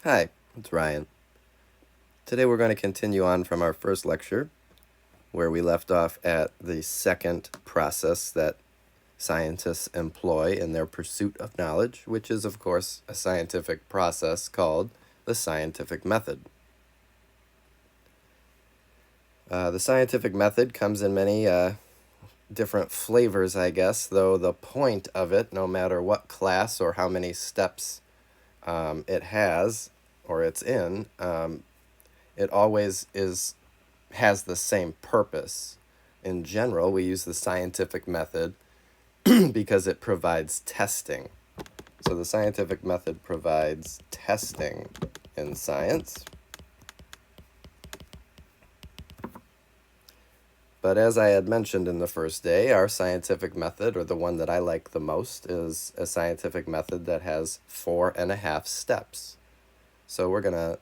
Hi, it's Ryan. Today we're going to continue on from our first lecture, where we left off at the second process that scientists employ in their pursuit of knowledge, which is, of course, a scientific process called the scientific method. The scientific method comes in many different flavors, I guess, though the point of it, no matter what class or how many steps it has or it's in, it always has the same purpose. In general, we use the scientific method because it provides testing. So the scientific method provides testing in science. But as I had mentioned in the first day, our scientific method, or the one that I like the most, is a scientific method that has 4.5 steps. So we're going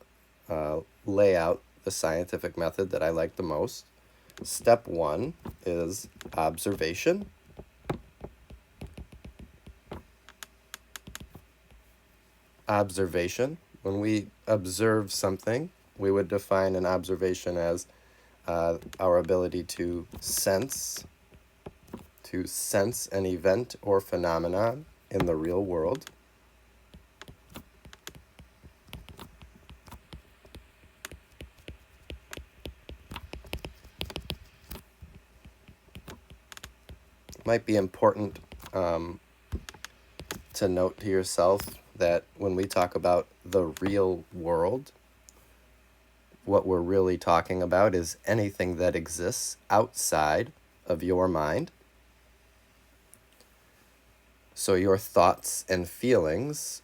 to lay out the scientific method that I like the most. Step 1 is observation. Observation. When we observe something, we would define an observation as our ability to sense an event or phenomenon in the real world. It might be important to note to yourself that when we talk about the real world, what we're really talking about is anything that exists outside of your mind. So your thoughts and feelings,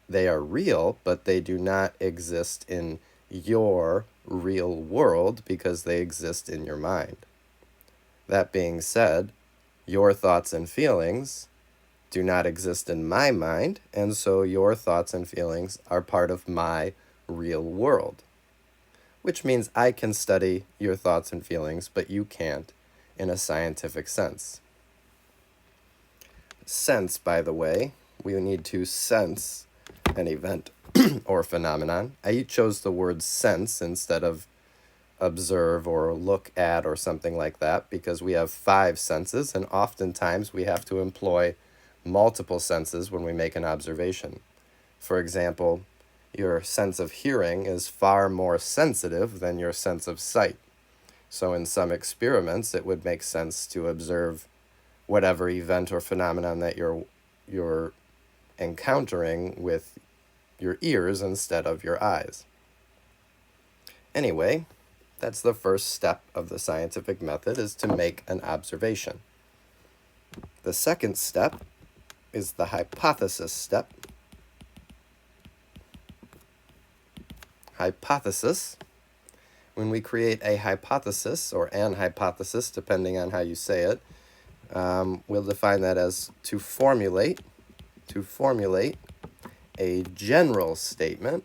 they are real, but they do not exist in your real world because they exist in your mind. That being said, your thoughts and feelings do not exist in my mind, and so your thoughts and feelings are part of my real world, which means I can study your thoughts and feelings, but you can't in a scientific sense. Sense, by the way, we need to sense an event or phenomenon. I chose the word sense instead of observe or look at or something like that because we have 5 senses, and oftentimes we have to employ multiple senses when we make an observation. For example, your sense of hearing is far more sensitive than your sense of sight. So in some experiments, it would make sense to observe whatever event or phenomenon that you're encountering with your ears instead of your eyes. Anyway, that's the first step of the scientific method, is to make an observation. The second step is the hypothesis step. Hypothesis. When we create a hypothesis, or an hypothesis, depending on how you say it, we'll define that as to formulate a general statement.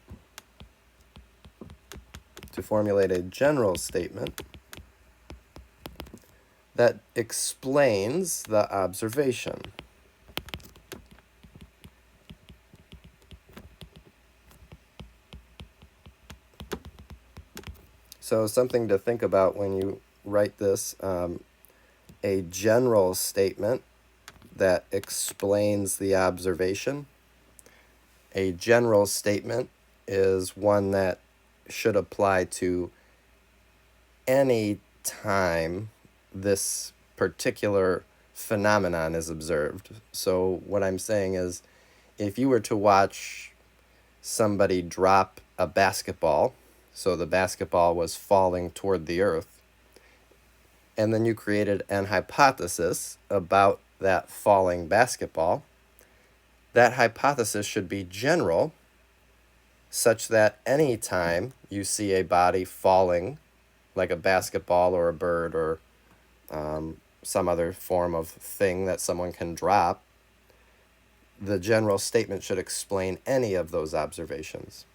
To formulate a general statement that explains the observation. So something to think about when you write this, a general statement that explains the observation. A general statement is one that should apply to any time this particular phenomenon is observed. So what I'm saying is, if you were to watch somebody drop a basketball, so the basketball was falling toward the earth, and then you created an hypothesis about that falling basketball, that hypothesis should be general, such that any time you see a body falling, like a basketball or a bird or some other form of thing that someone can drop, the general statement should explain any of those observations.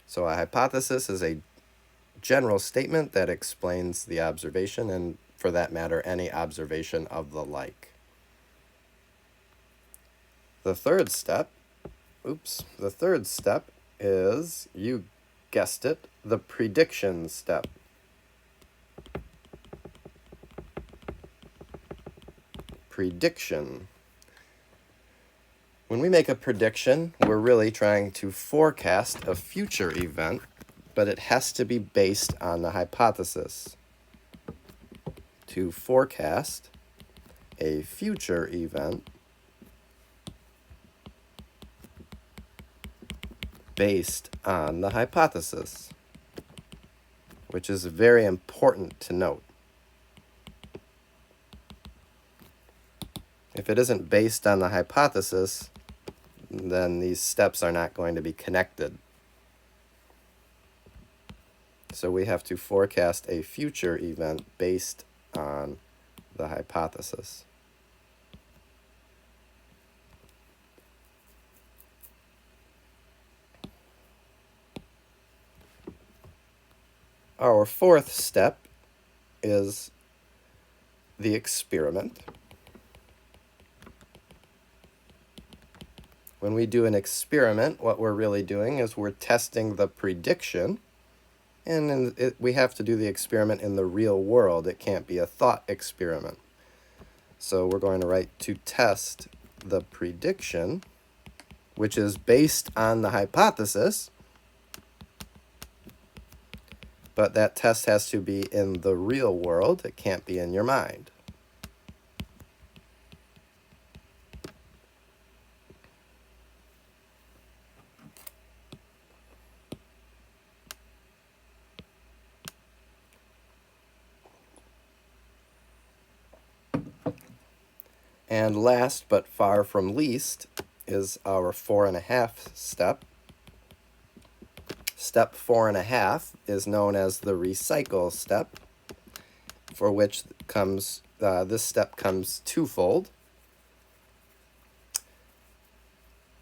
So a hypothesis is a general statement that explains the observation, and for that matter, any observation of the like. The third step is, you guessed it, the prediction step. Prediction. When we make a prediction, we're really trying to forecast a future event, but it has to be based on the hypothesis. To forecast a future event based on the hypothesis, which is very important to note. If it isn't based on the hypothesis, then these steps are not going to be connected. So we have to forecast a future event based on the hypothesis. Our fourth step is the experiment. When we do an experiment, what we're really doing is we're testing the prediction, and we have to do the experiment in the real world. It can't be a thought experiment. So we're going to write to test the prediction, which is based on the hypothesis, but that test has to be in the real world. It can't be in your mind. And last but far from least is our 4.5 step. Step 4.5 is known as the recycle step, for which this step comes twofold.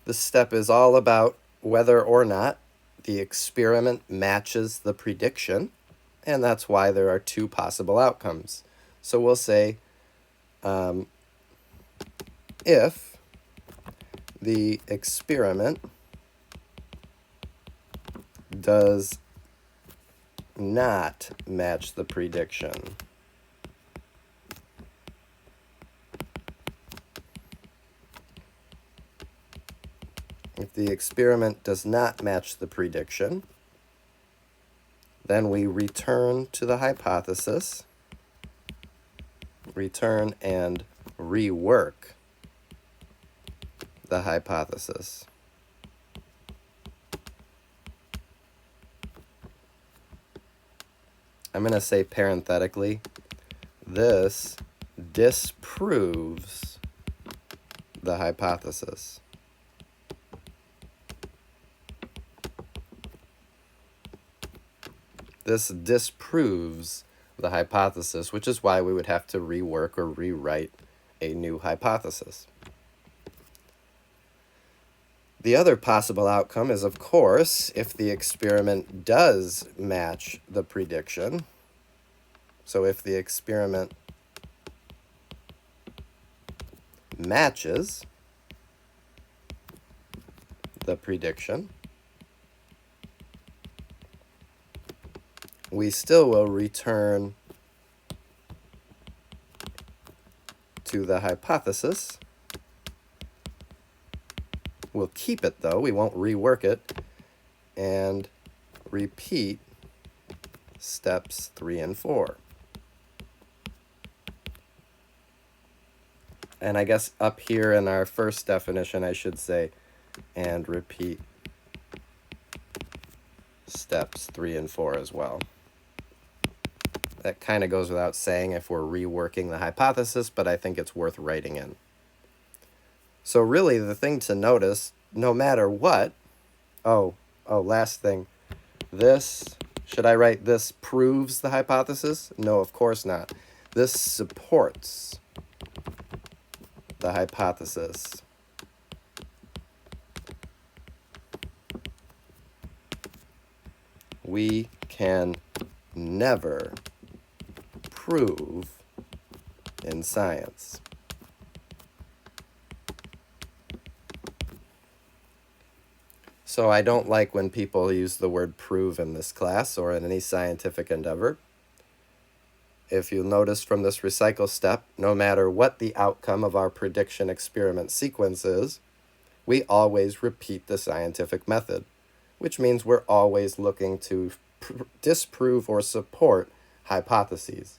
This step is all about whether or not the experiment matches the prediction, and that's why there are two possible outcomes. So we'll say, if the experiment does not match the prediction, if the experiment does not match the prediction, then we return to the hypothesis, return and rework the hypothesis. I'm going to say parenthetically, this disproves the hypothesis. This disproves the hypothesis, which is why we would have to rework or rewrite a new hypothesis. The other possible outcome is, of course, if the experiment does match the prediction. So if the experiment matches the prediction, we still will return to the hypothesis. We'll keep it, though. We won't rework it. And repeat steps 3 and 4. And I guess up here in our first definition, I should say, and repeat steps 3 and 4 as well. That kind of goes without saying if we're reworking the hypothesis, but I think it's worth writing in. So really, the thing to notice, no matter what, last thing, should I write this proves the hypothesis? No, of course not. This supports the hypothesis. We can never prove in science. So I don't like when people use the word prove in this class or in any scientific endeavor. If you'll notice from this recycle step, no matter what the outcome of our prediction experiment sequence is, we always repeat the scientific method, which means we're always looking to disprove or support hypotheses.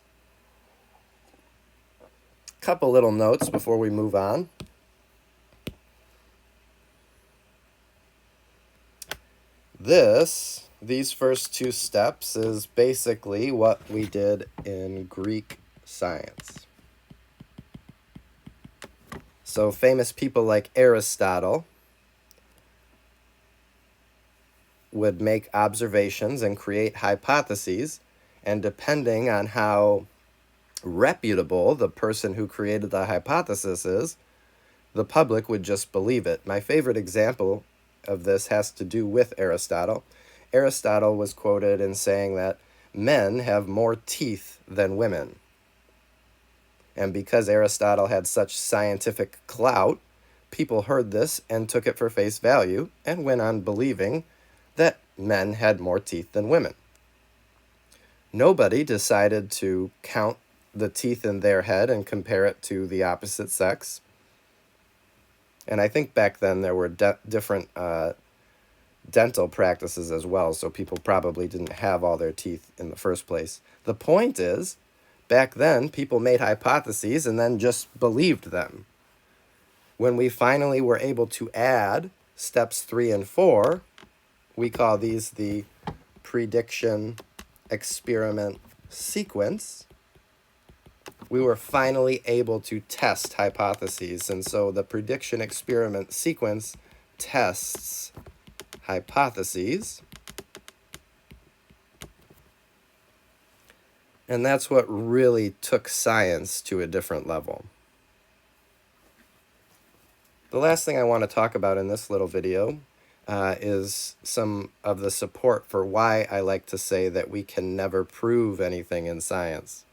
Couple little notes before we move on. These first two steps is basically what we did in Greek science. So famous people like Aristotle would make observations and create hypotheses, and depending on how reputable the person who created the hypothesis is, the public would just believe it. My favorite example of this has to do with Aristotle. Aristotle was quoted in saying that men have more teeth than women. And because Aristotle had such scientific clout, people heard this and took it for face value and went on believing that men had more teeth than women. Nobody decided to count the teeth in their head and compare it to the opposite sex. And I think back then there were different dental practices as well, so people probably didn't have all their teeth in the first place. The point is, back then, people made hypotheses and then just believed them. When we finally were able to add steps 3 and 4, we call these the prediction experiment sequence. We were finally able to test hypotheses, and so the prediction experiment sequence tests hypotheses. And that's what really took science to a different level. The last thing I want to talk about in this little video is some of the support for why I like to say that we can never prove anything in science.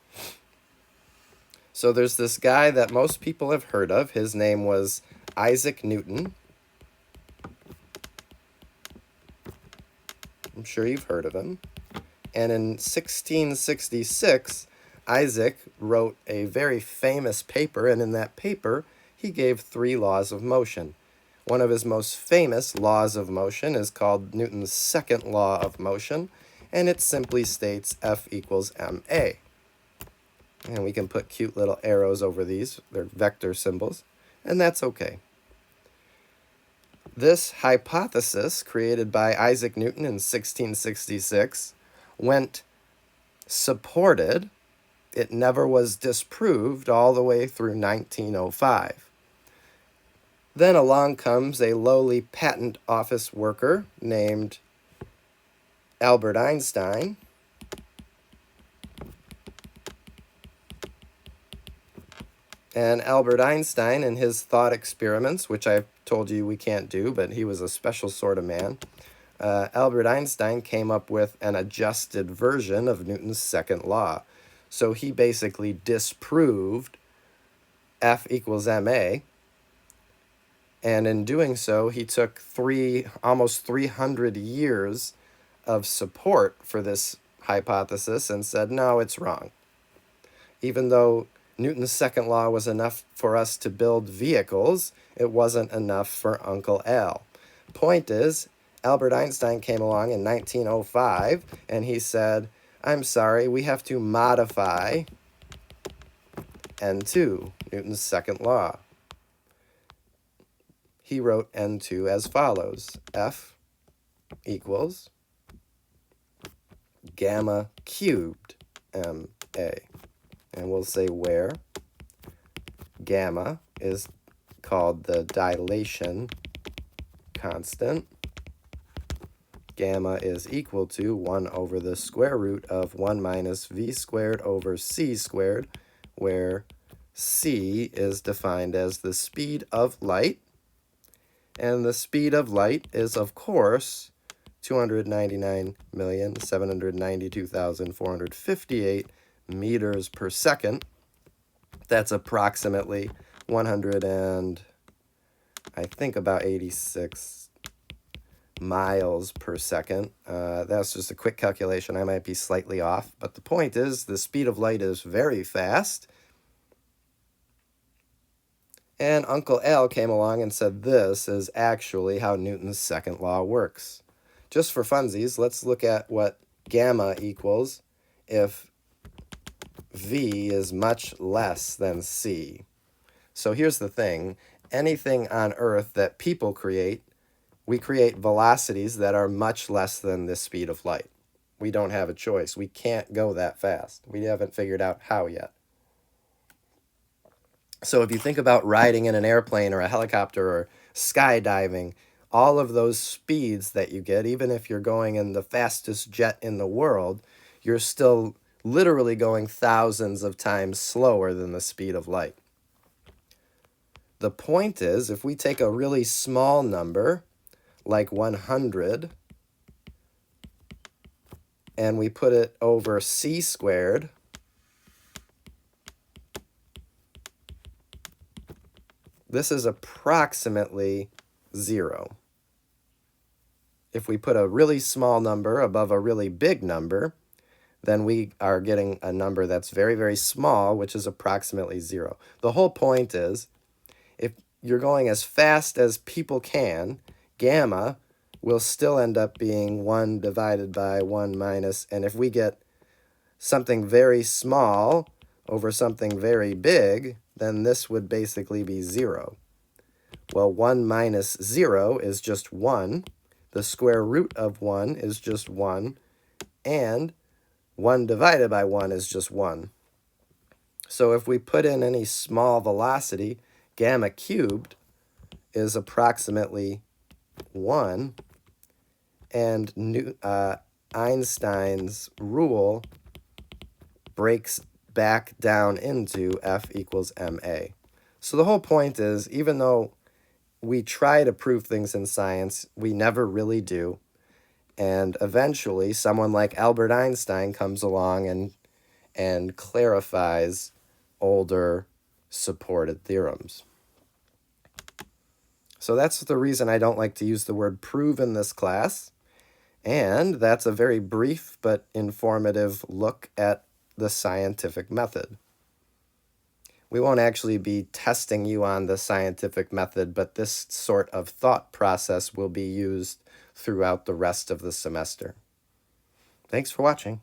So there's this guy that most people have heard of. His name was Isaac Newton. I'm sure you've heard of him. And in 1666, Isaac wrote a very famous paper, and in that paper, he gave 3 laws of motion. One of his most famous laws of motion is called Newton's second law of motion, and it simply states F equals ma. And we can put cute little arrows over these. They're vector symbols, and that's okay. This hypothesis, created by Isaac Newton in 1666, went supported. It never was disproved all the way through 1905. Then along comes a lowly patent office worker named Albert Einstein. And Albert Einstein and his thought experiments, which I've told you we can't do, but he was a special sort of man. Albert Einstein came up with an adjusted version of Newton's second law. So he basically disproved F equals ma. And in doing so, he took almost 300 years of support for this hypothesis and said, no, it's wrong. Even though Newton's second law was enough for us to build vehicles, it wasn't enough for Uncle Al. Point is, Albert Einstein came along in 1905, and he said, I'm sorry, we have to modify N2, Newton's second law. He wrote N2 as follows: F equals gamma cubed ma. And we'll say where gamma is called the dilation constant. Gamma is equal to 1 over the square root of 1 minus v squared over c squared, where c is defined as the speed of light. And the speed of light is, of course, 299,792,458 meters per second. That's approximately 100 and I think about 86 miles per second. That's just a quick calculation. I might be slightly off, but the point is the speed of light is very fast. And Uncle Al came along and said this is actually how Newton's second law works. Just for funsies, let's look at what gamma equals if v is much less than c. So here's the thing. Anything on Earth that people create, we create velocities that are much less than the speed of light. We don't have a choice. We can't go that fast. We haven't figured out how yet. So if you think about riding in an airplane or a helicopter or skydiving, all of those speeds that you get, even if you're going in the fastest jet in the world, you're still literally going thousands of times slower than the speed of light. The point is, if we take a really small number, like 100, and we put it over c squared, this is approximately 0. If we put a really small number above a really big number, then we are getting a number that's very, very small, which is approximately 0. The whole point is, if you're going as fast as people can, gamma will still end up being 1 divided by 1 minus, and if we get something very small over something very big, then this would basically be 0. Well, 1 minus 0 is just 1. The square root of 1 is just 1. And 1 divided by 1 is just 1. So if we put in any small velocity, gamma cubed is approximately 1. And Einstein's rule breaks back down into F equals ma. So the whole point is, even though we try to prove things in science, we never really do. And eventually, someone like Albert Einstein comes along and clarifies older supported theorems. So that's the reason I don't like to use the word prove in this class. And that's a very brief but informative look at the scientific method. We won't actually be testing you on the scientific method, but this sort of thought process will be used throughout the rest of the semester. Thanks for watching.